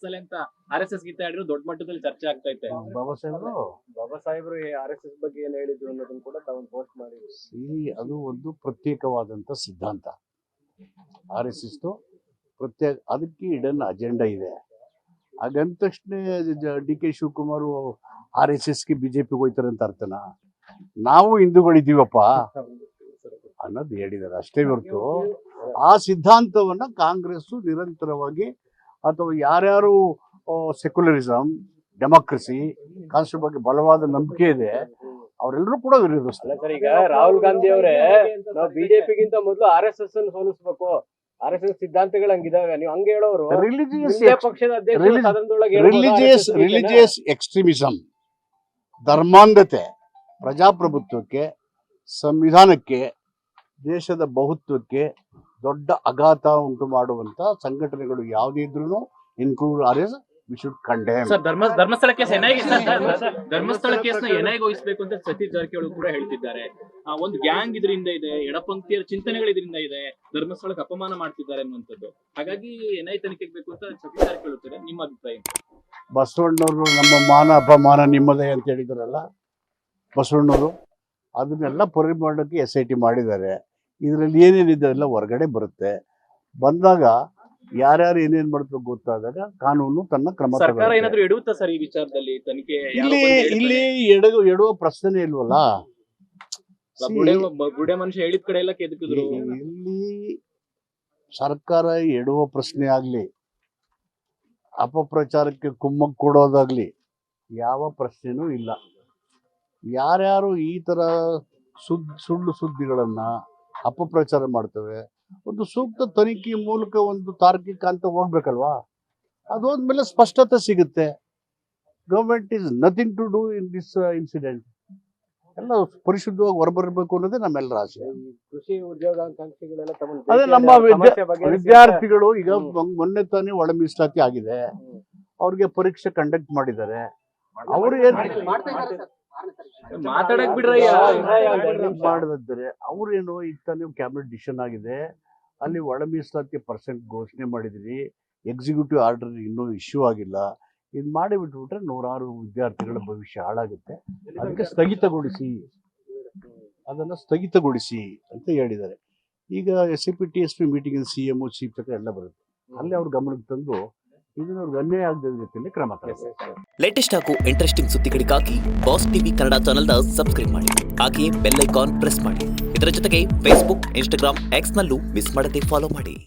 ಮುಗಿಸಲಿ ಅಂತ RSS ಗೀತೆ ಆಡಿದ್ರು ದೊಡ್ಡ ಮಟ್ಟದಲ್ಲಿ ಚರ್ಚೆ ಆಗ್ತಾ ಐತೆ. ಬಾಬಾ ಸಾಹೇಬ್ರು RSS ಬಗ್ಗೆ ಏನ್ ಹೇಳಿದ್ರು ಅನ್ನೋದನ್ನ ಕೂಡ ತಾವು ಪೋಸ್ಟ್ ಮಾಡಿ. ಅದು ಒಂದು ಪ್ರತ್ಯೇಕವಾದಂತ ಸಿದ್ಧಾಂತ. RSS ಪ್ರತ್ಯೇಕ, ಅದಕ್ಕೆ ಇಡನ್ ಅಜೆಂಡಾ ಇದೆ. ಹಾಗಂದ ತಕ್ಷಣ DK ಶಿವಕುಮಾರ್ RSSಗೆ BJPಗೆ ಹೋಯ್ತಾರೆ ಅಂತ ಅರ್ಥನ? ನಾವು ಹಿಂದೂಗಳಿದ್ದೀವಪ್ಪ ಅನ್ನೋದು ಹೇಳಿದ್ದಾರೆ ಅಷ್ಟೇ ಹೊರತು ಆ ಸಿದ್ಧಾಂತವನ್ನ ಕಾಂಗ್ರೆಸ್ ನಿರಂತರವಾಗಿ ಅಥವಾ ಯಾರ್ಯಾರು ಸೆಕ್ಯುಲರಿಸಂ, ಡೆಮಾಕ್ರಸಿ, ಕಾನ್ಸ್ಟಿಟ್ಯೂಷನ್ ಬಗ್ಗೆ ಬಲವಾದ ನಂಬಿಕೆ ಇದೆ ಅವರೆಲ್ಲರೂ ಕೂಡ ವಿರೋಧಿಸ್ತಾರೆ. ಸರ್, ಈಗ ರಾಹುಲ್ ಗಾಂಧಿ ಅವರೇ ನಾವು BJPಗಿಂತ ಮೊದಲು RSS ಅನ್ನು ಸೋಲಿಸಬೇಕು, RSS ಸಿದ್ಧಾಂತಗಳು ಹಂಗಿದಾವೆ, ನೀವು ಹಂಗೆ ಹೇಳೋರು ಪಕ್ಷದ ರಿಲಿಜಿಯಸ್ ಎಕ್ಸ್ಟ್ರೀಮಿಸಂ, ಧರ್ಮಾಂಧತೆ ಪ್ರಜಾಪ್ರಭುತ್ವಕ್ಕೆ, ಸಂವಿಧಾನಕ್ಕೆ, ದೇಶದ ಬಹುತ್ವಕ್ಕೆ ದೊಡ್ಡ ಆಘಾತ ಉಂಟು ಮಾಡುವಂತ ಸಂಘಟನೆಗಳು ಯಾವುದೇ ಇದ್ರೂ include RSS, we should condemn. Sir, Dharmasthala case Dharmasthala ಕೇಸ್ನ ಎನ್ಐಗೆ ವಹಿಸಬೇಕು ಅಂತ ಸತೀಶ್ ಜಾರಕಿಹೊಳಿ ಕೂಡ ಹೇಳ್ತಿದ್ದಾರೆ. ಒಂದು ಗ್ಯಾಂಗ್ ಇದರಿಂದ ಇದೆ, ಎಡಪಂಥೀಯರ ಚಿಂತನೆಗಳು ಇದರಿಂದ ಇದೆ, ಧರ್ಮಸ್ಥಳಕ್ಕೆ ಅಪಮಾನ ಮಾಡ್ತಿದ್ದಾರೆ ಅನ್ನುವಂಥದ್ದು. ಹಾಗಾಗಿ NI ತನಿಖೆಗೆ ಬೇಕು ಅಂತ ಸತೀಶ್ ಜಾರಕಿಹೊಳಿ ಹೇಳ್ತಾರೆ. ನಿಮ್ಮ ಅಭಿಪ್ರಾಯ? ಬಸವಣ್ಣವರು ನಮ್ಮ ಮಾನ ಅಪಮಾನ ನಿಮ್ಮದೇ ಅಂತ ಹೇಳಿದಾರಲ್ಲ ಬಸವಣ್ಣವರು, ಅದನ್ನೆಲ್ಲ ಪರಿಮಾಣಕ್ಕೆ SIT ಮಾಡಿದ್ದಾರೆ. ಇದರಲ್ಲಿ ಏನೇನಿದೆ ಎಲ್ಲ ಹೊರಗಡೆ ಬರುತ್ತೆ. ಬಂದಾಗ ಯಾರ್ಯಾರು ಏನೇನ್ ಮಾಡ್ಬೇಕು ಗೊತ್ತಾದಾಗ ಕಾನೂನು ತನ್ನ ಕ್ರಮ. ಸರ್ಕಾರ ಏನಾದ್ರೂ ಎಡುತ್ತಾ ಸರ್ ಈ ವಿಚಾರದಲ್ಲಿ ತನಿಖೆ? ಇಲ್ಲಿ ಎಡುವ ಪ್ರಶ್ನೆ ಇಲ್ವಲ್ಲ. ಬುಡೆ ಮನುಷ್ಯ ಹೇಳಿದ ಕಡೆ ಎಲ್ಲ ಕೆದಕಿದ್ರು. ಇಲ್ಲಿ ಸರ್ಕಾರ ಎಡುವ ಪ್ರಶ್ನೆ ಆಗ್ಲಿ, ಅಪಪ್ರಚಾರಕ್ಕೆ ಕುಮ್ಮಕ್ ಕೊಡೋದಾಗ್ಲಿ ಯಾವ ಪ್ರಶ್ನೆನೂ ಇಲ್ಲ. ಯಾರ್ಯಾರು ಈ ತರ ಸುಳ್ಳು ಸುದ್ದಿಗಳನ್ನ ಅಪಪ್ರಚಾರ ಮಾಡ್ತವೆ, ಒಂದು ಸೂಕ್ತ ತನಿಖೆ ಮೂಲಕ ಒಂದು ತಾರ್ಕಿಕ ಅಂತ ಹೋಗ್ಬೇಕಲ್ವಾ? ಅದೋದ್ಮೇಲೆ ಸ್ಪಷ್ಟತೆ ಸಿಗುತ್ತೆ. Government is nothing to do in this incident. ಎಲ್ಲ ಪರಿಶುದ್ಧವಾಗಿ ಹೊರಬರಬೇಕು ಅನ್ನೋದೇ ನಮ್ಮೆಲ್ಲರ ಆಸೆ. ಕೃಷಿ ಉದ್ಯೋಗಾಕಾಂಕ್ಷಿಗಳೆಲ್ಲ ಅದೇ ನಮ್ಮ ವಿದ್ಯಾರ್ಥಿಗಳು ಈಗ ಮೊನ್ನೆ ತಾನೇ ಒಳ ಮೀಸಲಾತಿ ಆಗಿದೆ, ಅವ್ರಿಗೆ ಪರೀಕ್ಷೆ ಕಂಡಕ್ಟ್ ಮಾಡಿದ್ದಾರೆ. ಅವರು ಮಾತಾಡಕ್ ಬಿಡ್ರಯ್ಯ ಮಾಡಿದ್ದಾರೆ. ಅವ್ರೇನು ಈಗ ತಾನೇ ಕ್ಯಾಬಿನೆಟ್ ಡಿಸಿಷನ್ ಆಗಿದೆ, ಅಲ್ಲಿ ಒಳ ಮೀಸಲಾತಿ % ಘೋಷಣೆ ಮಾಡಿದ್ರಿ. ಎಕ್ಸಿಕ್ಯೂಟಿವ್ ಆರ್ಡರ್ ಇನ್ನೂ ಇಶ್ಯೂ ಆಗಿಲ್ಲ. ಇದು ಮಾಡಿ ಬಿಟ್ಬಿಟ್ರೆ ನೂರಾರು ವಿದ್ಯಾರ್ಥಿಗಳ ಭವಿಷ್ಯ ಹಾಳಾಗುತ್ತೆ. ಅದಕ್ಕೆ ಅದನ್ನ ಸ್ಥಗಿತಗೊಳಿಸಿ ಅಂತ ಹೇಳಿದ್ದಾರೆ. ಈಗ SIP TSP meeting CM chief ಎಲ್ಲ ಬರುತ್ತೆ, ಅಲ್ಲಿ ಅವ್ರ ಗಮನಕ್ಕೆ ತಂದು ಇದನ್ನ ಅವ್ರಿಗೆ ಅನ್ಯಾಯ ಆಗದ ರೀತಿಯಲ್ಲಿ ಕ್ರಮ ತಗೊಳ್ತಾರೆ. ಲೇಟೆಸ್ಟ್ ಹಾಗೂ ಇಂಟ್ರೆಸ್ಟಿಂಗ್ ಸುದ್ದಿಗಳಿಗಾಗಿ ಬಾಸ್ ಟಿವಿ ಕನ್ನಡ ಚಾನೆಲ್ನ ಸಬ್ಸ್ಕ್ರೈಬ್ ಮಾಡಿ, ಹಾಗೆಯೇ ಬೆಲ್ ಐಕಾನ್ ಪ್ರೆಸ್ ಮಾಡಿ. ಇದರ ಜೊತೆಗೆ Facebook, Instagram, X ನಲ್ಲೂ ಮಿಸ್ ಮಾಡದೆ ಫಾಲೋ ಮಾಡಿ.